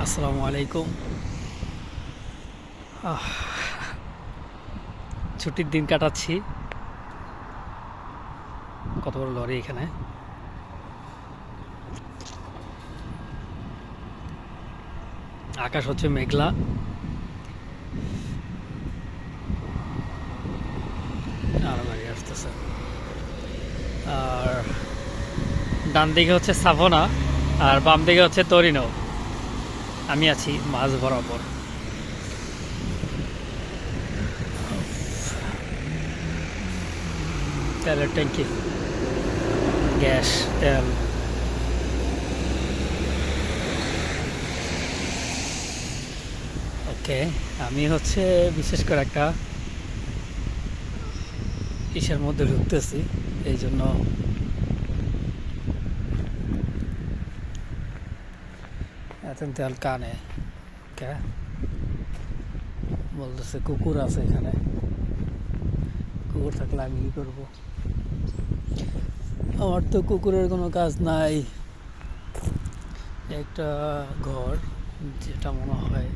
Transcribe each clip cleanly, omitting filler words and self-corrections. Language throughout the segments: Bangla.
আসসালামু আলাইকুম। ছুটির দিন কাটাচ্ছি। কত বড় লরি এখানে। আকাশ হচ্ছে মেঘলা। আরো গাড়ি আসতেছে। আর ডান দিকে হচ্ছে সাভনা, আর বাম দিকে হচ্ছে তরিনো। আমি আছি মাঝ বরাবর। তেলের ট্যাঙ্কি, গ্যাস, তেল। ওকে, আমি হচ্ছে বিশেষ করে একটা ইসের মধ্যে ঢুকতেছি, এই জন্য এত তেল কানে। ওকে, বলতেছে কুকুর আছে এখানে। কুকুর থাকলে আমি কি করবো? আমার তো কুকুরের কোনো কাজ নাই। একটা ঘর, যেটা মনে হয়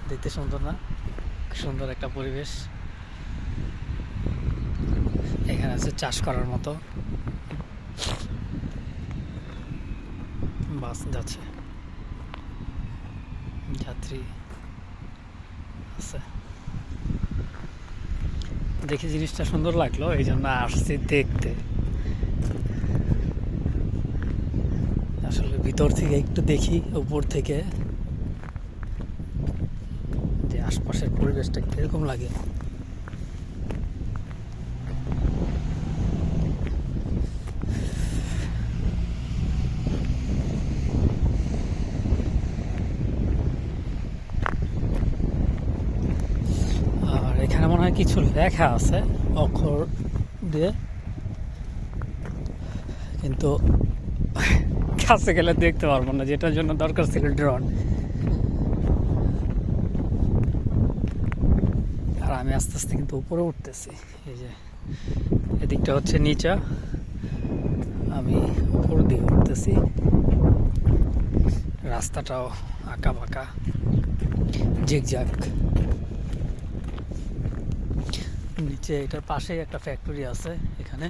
দেখতে সুন্দর না? সুন্দর একটা পরিবেশ। এখানে আছে চাষ করার মতো। বাস যাচ্ছে, যাত্রী আছে। দেখে জিনিসটা সুন্দর লাগলো, এই জন্য আসছি দেখতে। আসলে ভিতর থেকে একটু দেখি, উপর থেকে, যে আশপাশের পরিবেশটা কিরকম লাগে। আর এখানে মনে হয় কিছু লেখা আছে অক্ষর দিয়ে, কিন্তু কাছে গেলে দেখতে পারবো না, যেটার জন্য দরকার ছিল ড্রোন। আর আমি আস্তে আস্তে কিন্তু উপরে উঠতেছি। এই যে এদিকটা হচ্ছে নিচা, আমি উপর দিকে উঠতেছি। রাস্তাটাও আঁকা বাঁকা, ঝিকঝাক। নিচে এটার পাশেই একটা ফ্যাক্টরি আছে এখানে,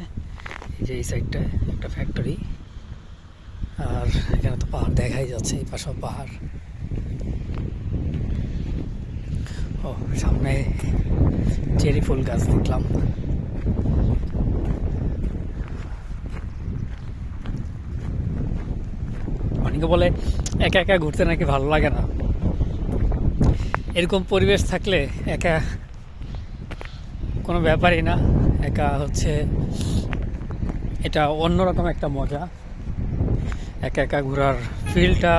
এই যে এই সাইডটায় একটা ফ্যাক্টরি। আর এখানে তো পাহাড় দেখাই যাচ্ছে, এই পাশেও পাহাড়। ও, সামনে চেরি ফুল গাছ দেখলাম। অনেকে বলে একা একা ঘুরতে নাকি ভালো লাগে না। এরকম পরিবেশ থাকলে একা কোনো ব্যাপারই না। একা হচ্ছে এটা অন্যরকম একটা মজা। একা একা ঘোরার ফিলটা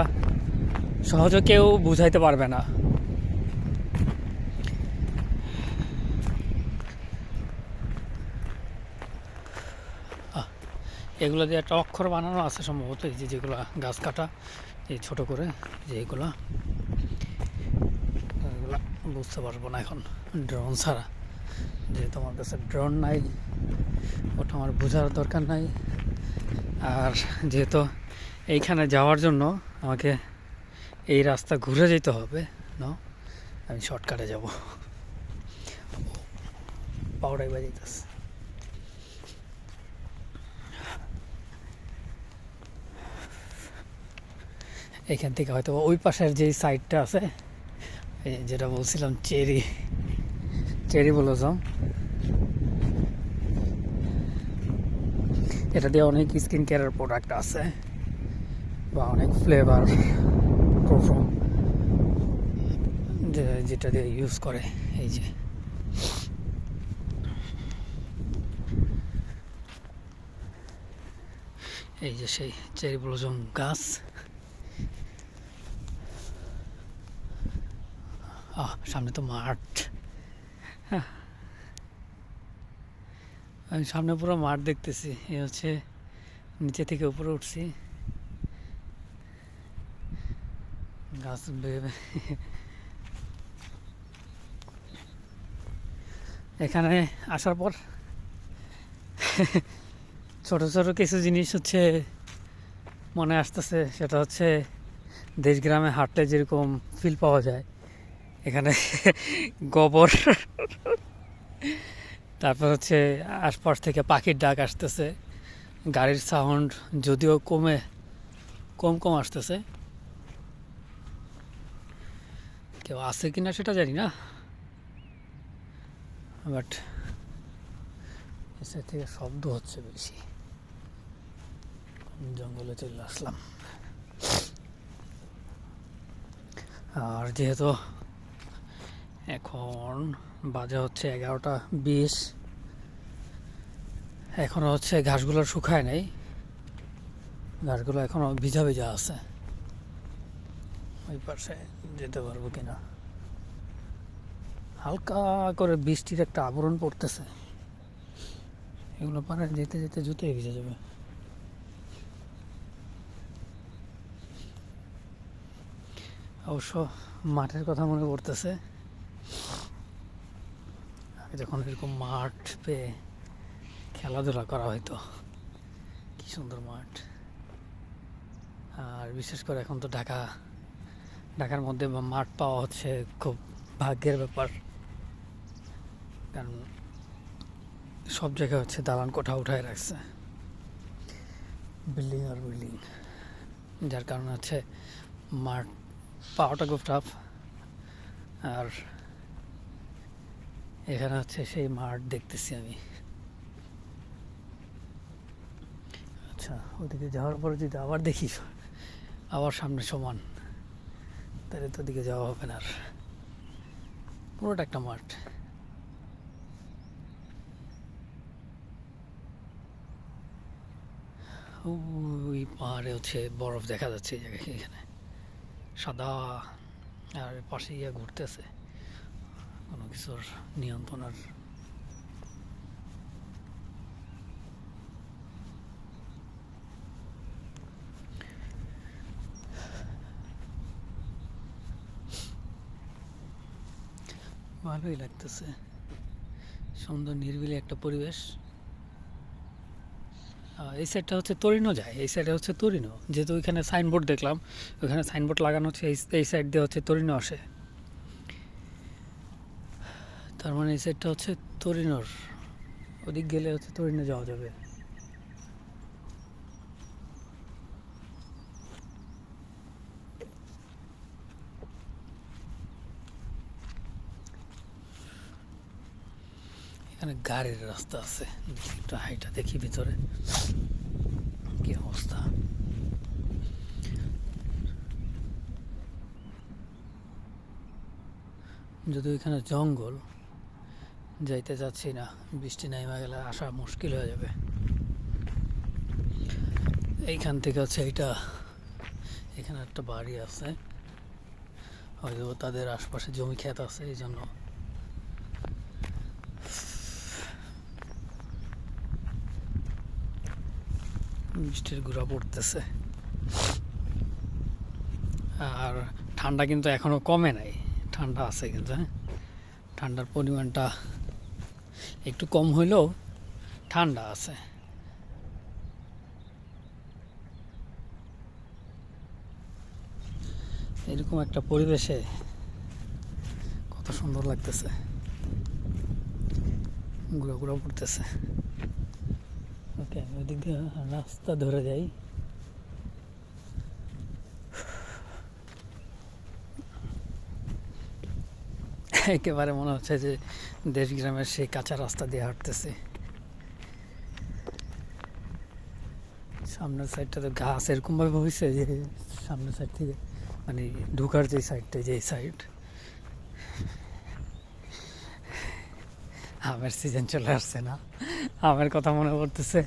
সহজে কেউ বুঝাইতে পারবে না। এগুলো দিয়ে একটা অক্ষর বানানো আছে সম্ভবত, এই যে যেগুলো গাছ কাটা, এই ছোট করে, যে এগুলো বুঝতে পারবো না এখন ড্রোন ছাড়া। যেহেতু আমার কাছে ড্রোন নাই, ওটা আমার বোঝার দরকার নাই। আর যেহেতু এইখানে যাওয়ার জন্য আমাকে এই রাস্তা ঘুরে যেতে হবে না, আমি শর্টকাটে যাব। পাউডাই বাজাইতেছে। এখান থেকে হয়তো ওই পাশের যে সাইডটা আছে, যেটা বলছিলাম চেরি চেরি ব্লসম, এটা দিয়ে অনেক স্কিন কেয়ারের প্রোডাক্ট আছে, বা অনেক ফ্লেভার পারফিউম যেটা দিয়ে ইউজ করে। এই যে এই যে সেই চেরি ব্লসম গাছ। সামনে তো মাঠ। আমি সামনে পুরো মাঠ দেখতেছি। এ হচ্ছে নিচে থেকে উপরে উঠছি, গাছ এখানে আসার পর ছোট ছোট কিছু জিনিস হচ্ছে মনে আসতেছে। সেটা হচ্ছে দেশ গ্রামে হাঁটলে যেরকম ফিল পাওয়া যায় এখানে গোবর, তারপর হচ্ছে আশপাশ থেকে পাখির ডাক আসতেছে, গাড়ির সাউন্ড যদিও কম আসতেছে, কেউ আছে কিনা সেটা জানি না, বাট এসে থেকে শব্দ হচ্ছে বেশি। জঙ্গলে চলে আসলাম। আর যেহেতু এখন বাজে হচ্ছে 11টা 20, এখনো হচ্ছে ঘাসগুলো শুকায় নাই, ঘাসগুলো এখনো ভিজা ভিজা আছে। ওই পাশে যেতে পারবো কিনা, হালকা করে বৃষ্টির একটা আবরণ পড়তেছে, এগুলো পারে যেতে যেতে জুতোই ভিজে যাবে। অবশ্য মাঠের কথা মনে পড়তেছে, আগে যখন এরকম মাঠ পেয়ে খেলাধুলা করা হয়তো, কি সুন্দর মাঠ। আর বিশেষ করে এখন তো ঢাকার মধ্যে মাঠ পাওয়া হচ্ছে খুব ভাগ্যের ব্যাপার, কারণ সব জায়গায় হচ্ছে দালান কোঠা উঠায় রাখছে, বিল্ডিং আর বিল্ডিং, যার কারণে হচ্ছে মাঠ পাওয়াটা খুব টাফ। আর এখানে হচ্ছে সেই মাঠ দেখতেছি আমি। আচ্ছা, ওদিকে যাওয়ার পরে যদি আবার দেখি আবার সামনে সমান, তাহলে তো ওদিকে যাওয়া হবে না। আর পুরোটা একটা মাঠ। ওই পাহাড়ে হচ্ছে বরফ দেখা যাচ্ছে এই জায়গায়, এখানে সাদা, আর পাশে গিয়ে ঘুরতেছে, কোনো কিছুর নিয়ন্ত্রণ আর ভালোই লাগতেছে, সুন্দর নিরিবিলি একটা পরিবেশ। এই সাইডটা হচ্ছে তরিনো যায়, এই সাইডে হচ্ছে তরিনো, যেহেতু ওইখানে সাইনবোর্ড দেখলাম, ওইখানে সাইনবোর্ড লাগানো হচ্ছে এই সাইড দিয়ে হচ্ছে তরিনো আসে, তার মানে এই সাইডটা হচ্ছে তরিনোর, ওদিক গেলে হচ্ছে তরিনো যাওয়া যাবে। এখানে গাড়ির রাস্তা আছে, একটু হাইটা দেখি ভিতরে কি অবস্থা। যদি এখানে জঙ্গল, যাইতে যাচ্ছি না, বৃষ্টি নাইমা গেলে আসা মুশকিল হয়ে যাবে। এইখান থেকে হচ্ছে এখানে একটা বাড়ি আছে, হয়তো তাদের আশপাশে জমি ক্ষেত আছে, এই জন্য বৃষ্টির গুঁড়া পড়তেছে। আর ঠান্ডা কিন্তু এখনো কমে নাই, ঠান্ডা আছে কিন্তু, হ্যাঁ, ঠান্ডার পরিমাণটা একটু কম হইলেও ঠান্ডা আছে। এরকম একটা পরিবেশে কত সুন্দর লাগতেছে, ঘুরা ঘুরা পড়তেছে। ওকে, আমি ওদিক দিয়ে রাস্তা ধরে যাই। একেবারে মনে হচ্ছে যে দেশ গ্রামের সেই কাঁচা রাস্তা দিয়ে হাঁটতেছে। সামনের সাইডটা তো গাছ এরকমভাবে হয়েছে যে সামনের সাইড থেকে, মানে ঢুকার যে সাইডটা, যে সাইড, আমের সিজন চলে আসছে না, আমের কথা মনে পড়তেছে।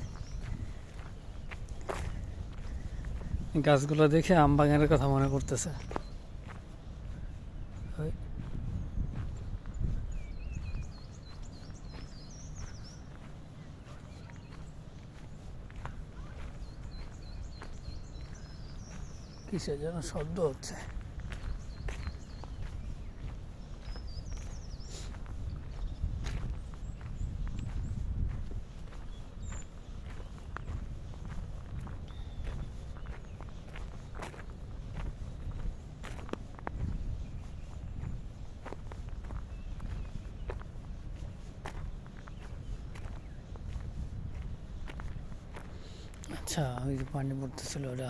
গাছগুলো দেখে আম বাগানের কথা মনে পড়তেছে। কিসের যেন শব্দ হচ্ছে। আচ্ছা, ওই যে পানি পড়তেছিল ওটা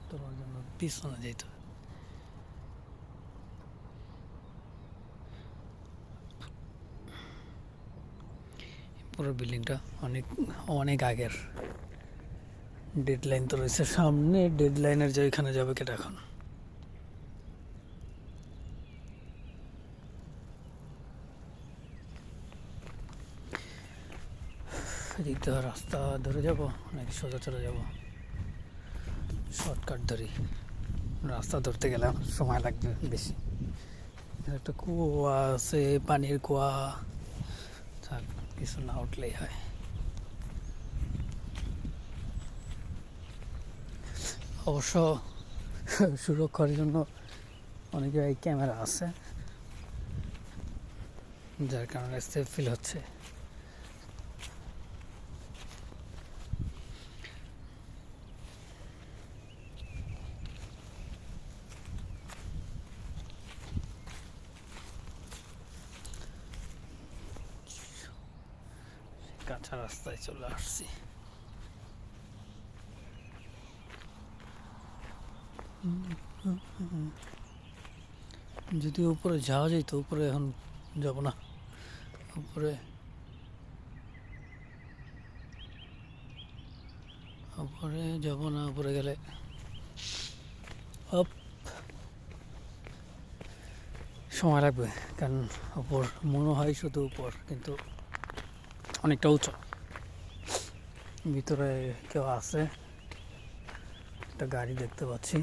তোলার জন্য পিছনে যেত। পুরো বিল্ডিংটা অনেক অনেক আগের, ডেডলাইন তো রয়েছে সামনে, ডেডলাইনের যে ওইখানে যাবে কেটে এখন। এদিক থেকে রাস্তা ধরে যাব নাকি সোজা চলে যাব? শর্টকাট ধরি, রাস্তা ধরতে গেলে সময় লাগবে বেশি। একটা কুয়া আছে, পানির কুয়া, থাক কিছু না উঠলেই হয়। অবশ্য সুরক্ষার জন্য অনেক জায়গায় ক্যামেরা আছে, যার কারণে সেফ ফিল হচ্ছে। কাঁচা রাস্তায় চলে আসছি। যদি উপরে যাওয়া যেত, উপরে এখন যাব না। উপরে উপরে যাব না, উপরে গেলে সময় লাগবে, কারণ উপর মনে হয় শুধু উপর, কিন্তু অনেকটা উঁচু। ভিতরে কেউ আছে, একটা গাড়ি দেখতে পাচ্ছি,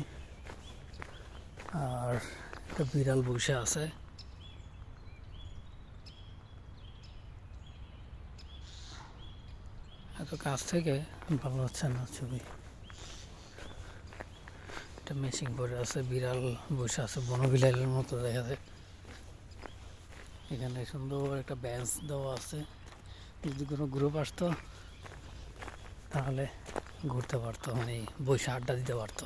আর একটা বিড়াল বসে আছে। এত কাছ থেকে ভালো হচ্ছে না ছবি। একটা মেশিন পরে আছে, বিড়াল বসে আছে, বনবিলালের মতো দেখা যায়। এখানে সুন্দর একটা বেঞ্চ দেওয়া আছে, যদি কোনো গ্রুপ আসতো তাহলে ঘুরতে পারতো, মানে বসে আড্ডা দিতে পারতো।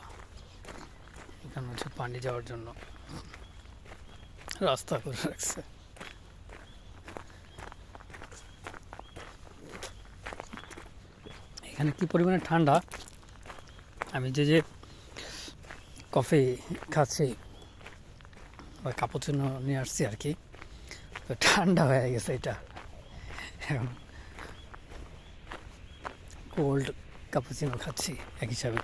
এখানে হচ্ছে পানি যাওয়ার জন্য রাস্তা করে রাখছে। এখানে কি পরিমাণে ঠান্ডা, আমি যে কফি খাচ্ছি বা কাপুচিনো নিয়ে আসছি আর কি, তো ঠান্ডা হয়ে গেছে এটা এখন। কোল্ড কাপুচিনো খাচ্ছি এক হিসাবে।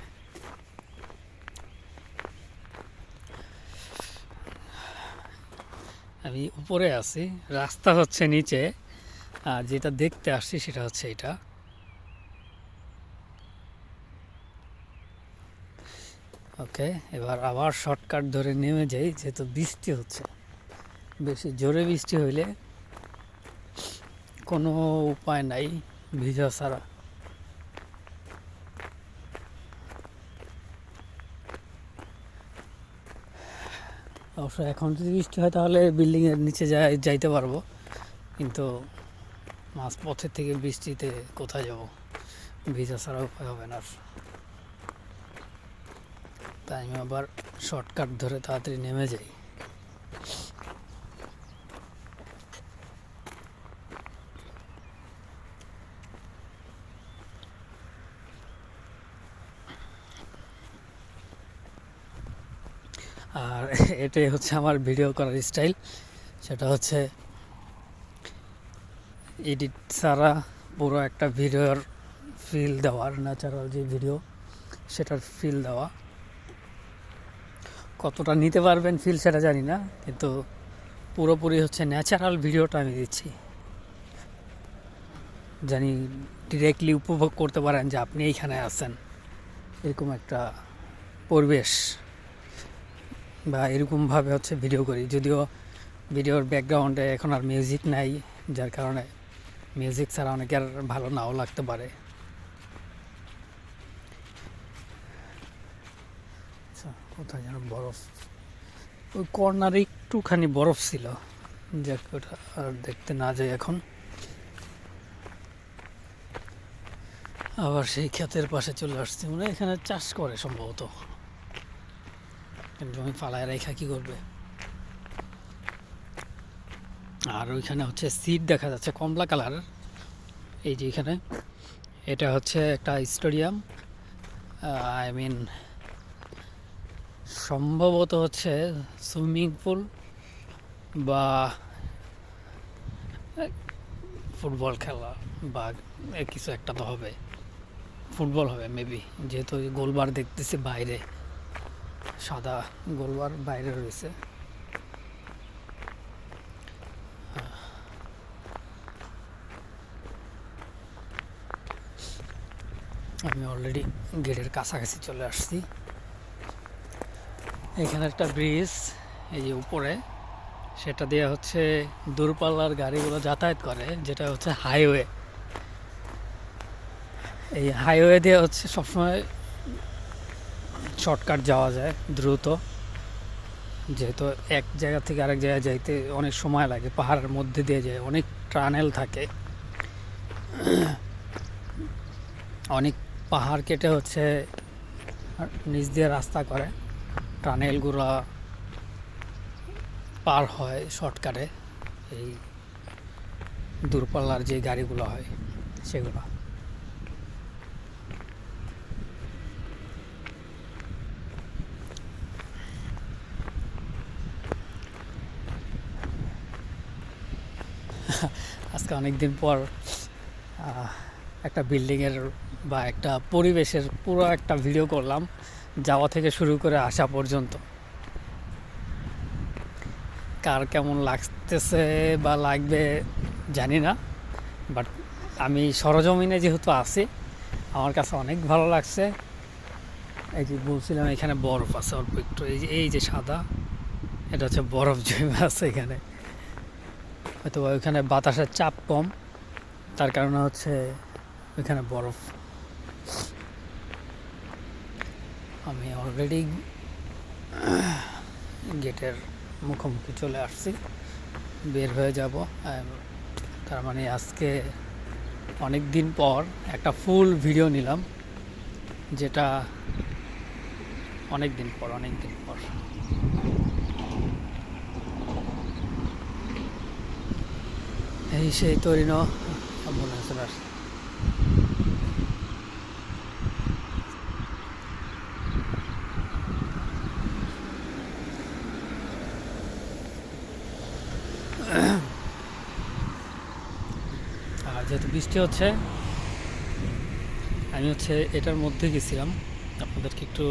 আমি উপরে আছি, রাস্তা হচ্ছে নিচে, আর যেটা দেখতে আসছি সেটা হচ্ছে এটা। ওকে, এবার আবার শর্টকাট ধরে নেমে যাই, যেহেতু বৃষ্টি হচ্ছে। বেশি জোরে বৃষ্টি হইলে কোনো উপায় নাই ভিজা ছাড়া। অবশ্য এখন যদি বৃষ্টি হয় তাহলে বিল্ডিংয়ের নিচে যাইতে পারবো, কিন্তু মাঝ পথের থেকে বৃষ্টিতে কোথায় যাব? ভিজা ছাড়া উপায় হবে না। তাই আমি আবার শর্টকাট ধরে তাড়াতাড়ি নেমে যাই। আর এটাই হচ্ছে আমার ভিডিও করার স্টাইল, সেটা হচ্ছে এডিট ছাড়া পুরো একটা ভিডিওর ফিল দেওয়ার, ন্যাচারাল যে ভিডিও সেটার ফিল দেওয়া। কতটা নিতে পারবেন ফিল সেটা জানি না, কিন্তু পুরোপুরি হচ্ছে ন্যাচারাল ভিডিওটা আমি দিচ্ছি, জানি ডিরেক্টলি উপভোগ করতে পারেন যে আপনি এইখানে আছেন, এরকম একটা পরিবেশ বা এরকমভাবে হচ্ছে ভিডিও করি। যদিও ভিডিওর ব্যাকগ্রাউন্ডে এখন আর মিউজিক নাই, যার কারণে মিউজিক ছাড়া অনেকের ভালো নাও লাগতে পারে। আচ্ছা, কোথায় যেন বরফ, ওই কর্নারে একটুখানি বরফ ছিল, যাক ওটা আর দেখতে না যাই এখন। আবার সেই ক্ষেতের পাশে চলে আসছি, মানে এখানে চাষ করে সম্ভবত, জমি ফালায় রেখা কি করবে। আর ওইখানে হচ্ছে সিট দেখা যাচ্ছে কমলা কালার, এই যে এখানে এটা হচ্ছে একটা স্টেডিয়াম, আই মিন সম্ভবত হচ্ছে সুইমিং পুল বা ফুটবল খেলা বা কিছু একটা তো হবে, ফুটবল হবে মেবি, যেহেতু গোলবার দেখতেছি বাইরে, সাদা গোলবার বাইরে রয়েছে। আমি অলরেডি গেটের কাছাকাছি চলে আসছি। এখানে একটা ব্রিজ, এই যে উপরে, সেটা দিয়ে হচ্ছে দূরপাল্লার গাড়িগুলো যাতায়াত করে, যেটা হচ্ছে হাইওয়ে। এই হাইওয়ে দিয়ে হচ্ছে সবসময় শর্টকাট যাওয়া যায় দ্রুত, যেহেতু এক জায়গা থেকে আরেক জায়গায় যাইতে অনেক সময় লাগে, পাহাড়ের মধ্যে দিয়ে যায়, অনেক টানেল থাকে, অনেক পাহাড় কেটে হচ্ছে নিচ দিয়ে রাস্তা করে, টানেলগুলো পার হয় শর্টকাটে, এই দূরপাল্লার যে গাড়িগুলো হয় সেগুলো। আজকে অনেক দিন পর একটা বিল্ডিংয়ের বা একটা পরিবেশের পুরো একটা ভিডিও করলাম, যাওয়া থেকে শুরু করে আসা পর্যন্ত। কার কেমন লাগতেছে বা লাগবে জানি না, বাট আমি সরজমিনে যেহেতু আছি, আমার কাছে অনেক ভালো লাগছে। এই যে বলছিলাম এখানে বরফ আছে অল্প একটু, এই যে সাদা, এটা হচ্ছে বরফ জমে আছে এখানে, হয়তো ওইখানে বাতাসের চাপ কম, তার কারণে হচ্ছে ওইখানে বরফ। আমি অলরেডি গেটের মুখোমুখি চলে আসছি, বের হয়ে যাব। তার মানে আজকে অনেক দিন পর একটা ফুল ভিডিও নিলাম, যেটা অনেক দিন পর এই সেই তৈরি মনে হচ্ছে আর যেহেতু বৃষ্টি হচ্ছে, আমি হচ্ছে এটার মধ্যে গেছিলাম আপনাদেরকে একটু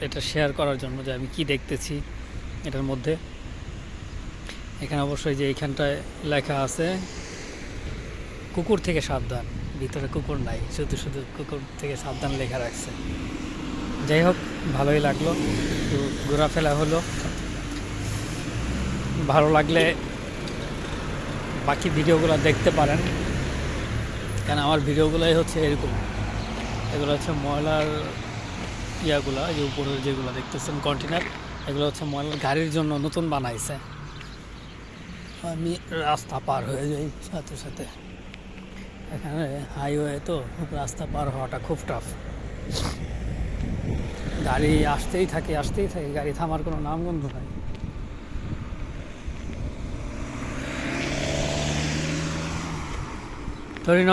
এটা শেয়ার করার জন্য যে আমি কি দেখতেছি এটার মধ্যে। এখানে অবশ্যই যে এইখানটায় লেখা আছে কুকুর থেকে সাবধান, ভিতরে কুকুর নাই, শুধু শুধু কুকুর থেকে সাবধান লেখা রাখছে। যাই হোক, ভালোই লাগলো, একটু ঘোরাফেরা হলো। ভালো লাগলে বাকি ভিডিওগুলো দেখতে পারেন, কেন আমার ভিডিওগুলোই হচ্ছে এরকম। এগুলো হচ্ছে ময়লার ইয়াগুলা, যে উপরের যেগুলো দেখতেছেন কন্টেনার, এগুলো হচ্ছে ময়লার গাড়ির জন্য নতুন বানাইছে। আমি রাস্তা পার হয়ে যাই সাথে সাথে, এখানে হাইওয়ে তো রাস্তা পার হওয়াটা খুব টাফ, গাড়ি আসতেই থাকে, গাড়ি থামার কোনো নামগন্ধ নাই। ধরি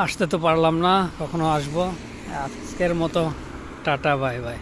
আসতে তো পারলাম না, কখনো আসবো। আজকের মতো টাটা, বাই বাই।